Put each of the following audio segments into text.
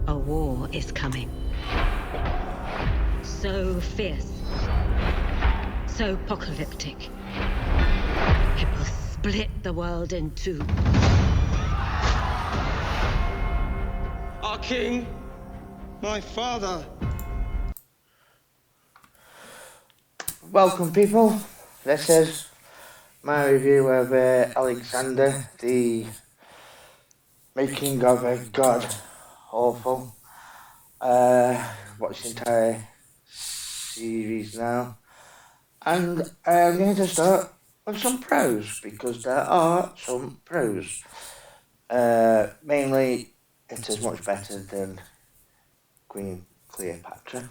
A war is coming. So fierce. So apocalyptic. It will split the world in two. Our king, my father. Welcome, people. This is my review of Alexander, the making of a god awful. Watched the entire series now, and I'm going to start with some pros because there are some pros. Mainly, it is much better than Queen Cleopatra.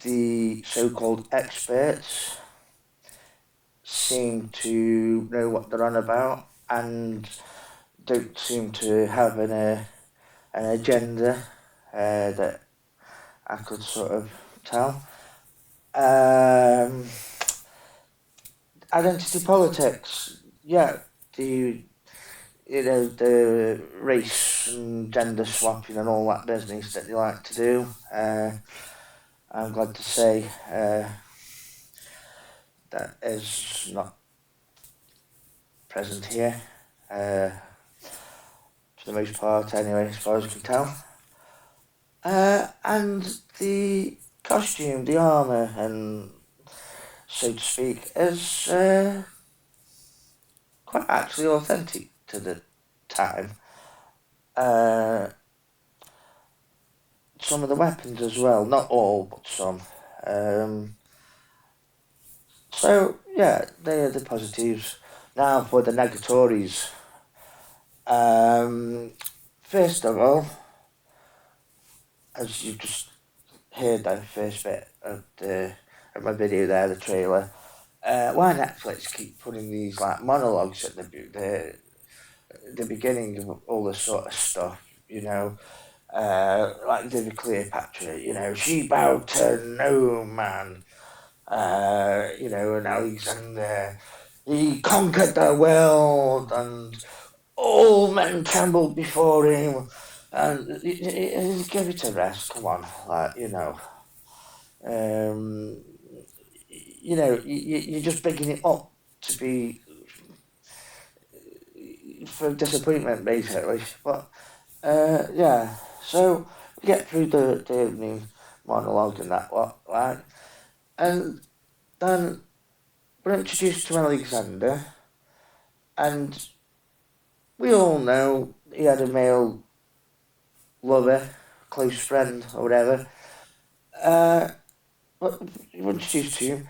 The so-called experts seem to know what they're on about and don't seem to have an agenda that I could sort of tell. Identity politics, yeah, the race and gender swapping and all that business that they like to do. I'm glad to say that is not present here, for the most part anyway, as far as I can tell. And the costume, the armour, and so to speak, is quite actually authentic to the time. Some of the weapons as well, not all, but some. So, yeah, they are the positives. Now for the negatories. First of all, as you just heard that first bit of my video there, the trailer, why Netflix keep putting these like monologues at the beginning of all this sort of stuff, like David Cleopatra, she bowed to no man, and Alexander, he conquered the world, and all men trembled before him, and give it a rest, come on, you're just bigging it up to be for disappointment, basically. But yeah, so we get through the opening monologue and that what, right? And then we're introduced to Alexander, and we all know he had a male lover, close friend, or whatever. But we're introduced to him,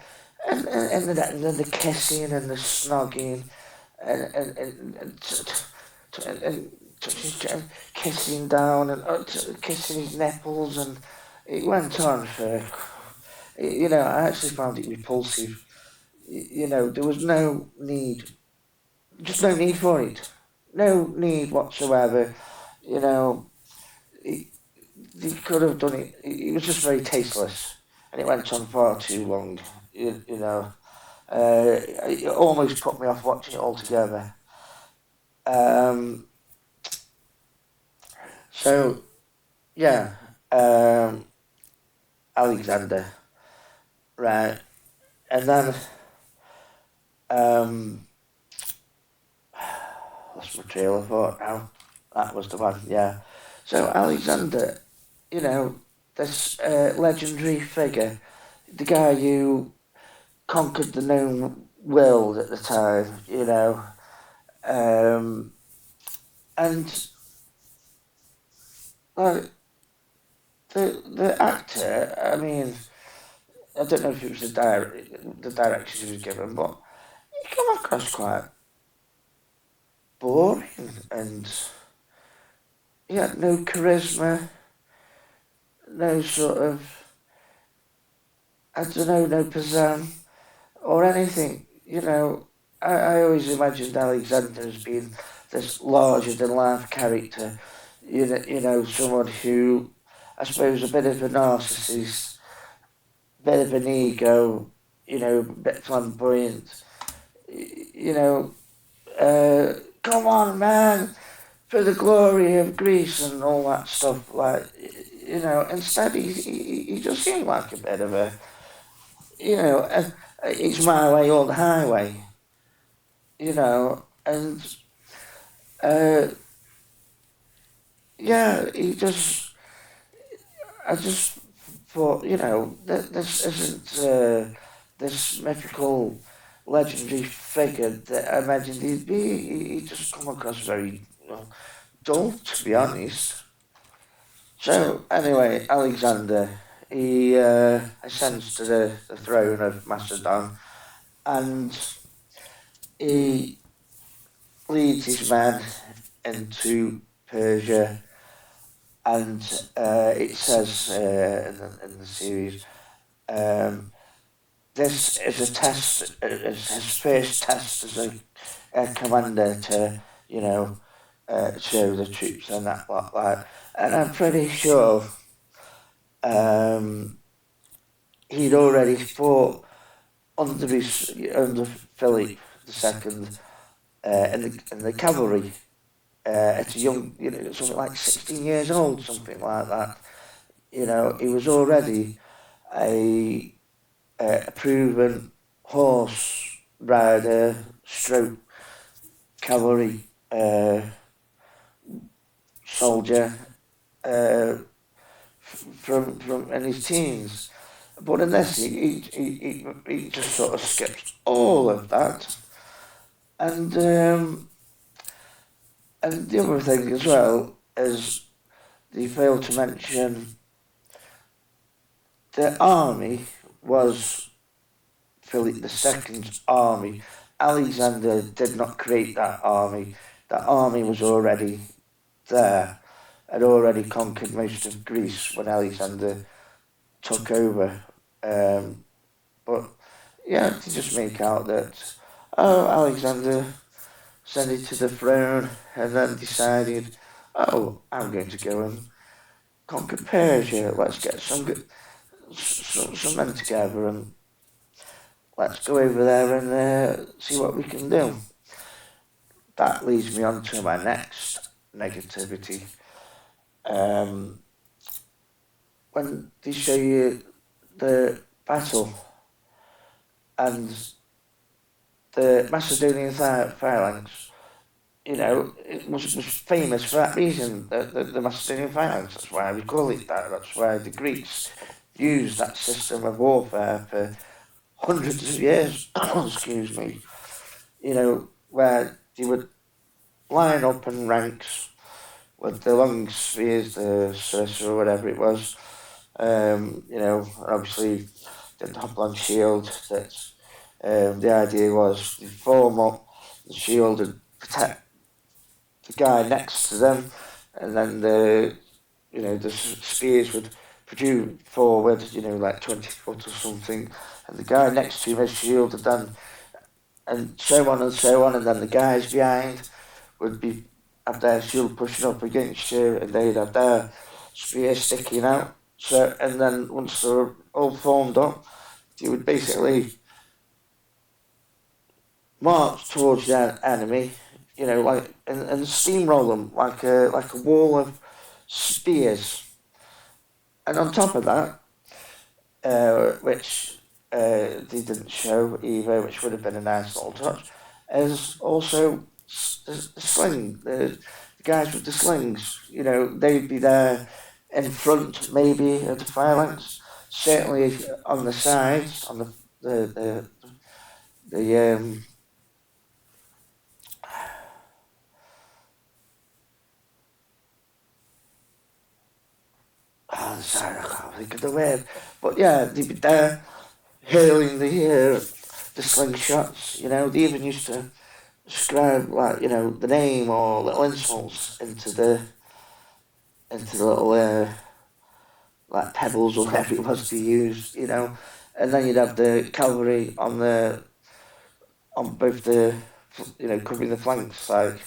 and the kissing and the snogging, and kissing down and kissing his nipples, and it went on for, I actually found it repulsive. There was no need, just no need for it. No need whatsoever. He could have done it. It was just very tasteless, and it went on far too long. It almost put me off watching it altogether. So, yeah, Alexander, right, and then, lost my trail of thought now. That was the one, yeah. So Alexander, this legendary figure, the guy who conquered the known world at the time, and like the actor, I mean, I don't know if it was the direction he was given, but he came across quite boring, and he had no charisma, no sort of, I don't know, no pizzazz or anything. I always imagined Alexander as being this larger than life character, someone who, I suppose, a bit of a narcissist, bit of an ego, a bit flamboyant, come on, man, for the glory of Greece and all that stuff. Like, you know, instead he just seemed like a bit of a, you know, it's my way or the highway, you know, and yeah, I just thought, you know, this isn't this mythical, legendary figure that I imagined he'd be. He just come across very dull, to be honest. So, anyway, Alexander, he ascends to the throne of Macedon, and he leads his men into Persia, and it says in the series, this is a test, his first test as a commander to, you know, show the troops and that lot, like, and I'm pretty sure he'd already fought under Philip II in the cavalry at a young, you know, something like 16 years old, something like that. You know, he was already a proven horse rider, stroke cavalry soldier from in his teens. But in this, he just sort of skips all of that, and the other thing as well is they failed to mention the army was Philip II's army. Alexander did not create that army. That army was already there, had already conquered most of Greece when Alexander took over. But yeah, to just make out that, oh, Alexander ascended to the throne and then decided, oh, I'm going to go and conquer Persia. Let's get some men together and let's go over there and see what we can do. That leads me on to my next negativity. When they show you the battle and the Macedonian phalanx, you know, it was famous for that reason, the Macedonian phalanx. That's why we call it that. That's why the Greeks used that system of warfare for hundreds of years, excuse me, you know, where they would line up in ranks with the long spears, the sarissa or whatever it was, you know, obviously the hop-on shield. That the idea was to form up the shield and protect the guy next to them, and then the spears would protrude forward, you know, like 20 foot or something, and the guy next to him is shielded then, and so on, and then the guys behind would have their shield pushing up against you, and they'd have their spear sticking out. So, and then once they were all formed up, you would basically march towards the enemy, you know, like and steamroll them like a wall of spears. And on top of that, which they didn't show either, which would have been a nice little touch, is also the sling. The guys with the slings, you know, they'd be there in front, maybe, of the phalanx, certainly on the sides, on the sorry, I can't think of the word, but yeah, they'd be there hurling the slingshots. You know, they even used to scribe, like, you know, the name or little insults into the little like pebbles or whatever it was to use, you know. And then you'd have the cavalry on both the, you know, covering the flanks, like,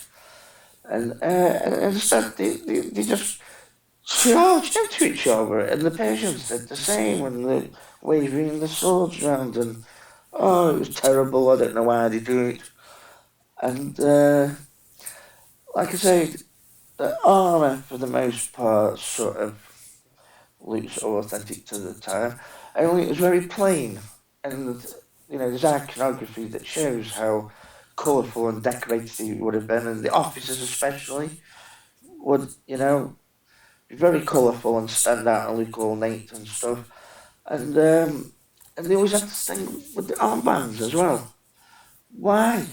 and instead they just charged into each other, and the Persians did the same when they waving the swords around, and oh, it was terrible. I don't know why they do it. And like I say, the armour, for the most part, sort of looks authentic to the time. Only it was very plain, and there's iconography that shows how colourful and decorated it would have been, and the officers especially would, be very colourful and stand out and look ornate and stuff. And they always had this thing with the armbands as well. Why?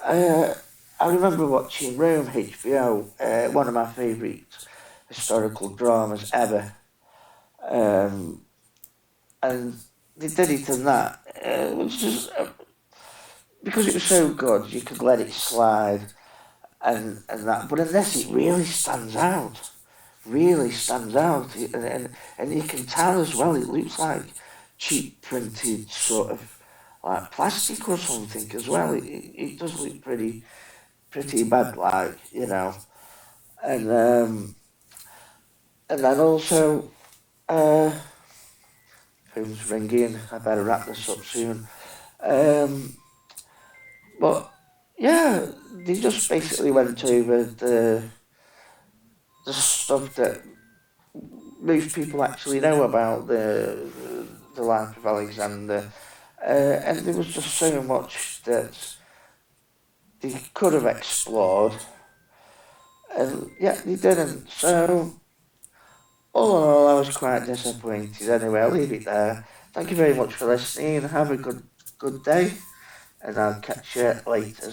I remember watching Rome HBO, one of my favourite historical dramas ever. And they did it in that. Which is, because it was so good, you could let it slide and that. But in this, it really stands out. Really stands out. And you can tell as well, it looks like cheap printed sort of like plastic or something as well. It does look pretty bad, like, And then also, phone's ringing. I better wrap this up soon. But yeah, they just basically went over the stuff that most people actually know about the life of Alexander, and there was just so much that they could have explored, and yet they didn't. So all in all, I was quite disappointed. Anyway, I'll leave it there. Thank you very much for listening. Have a good day, and I'll catch you later.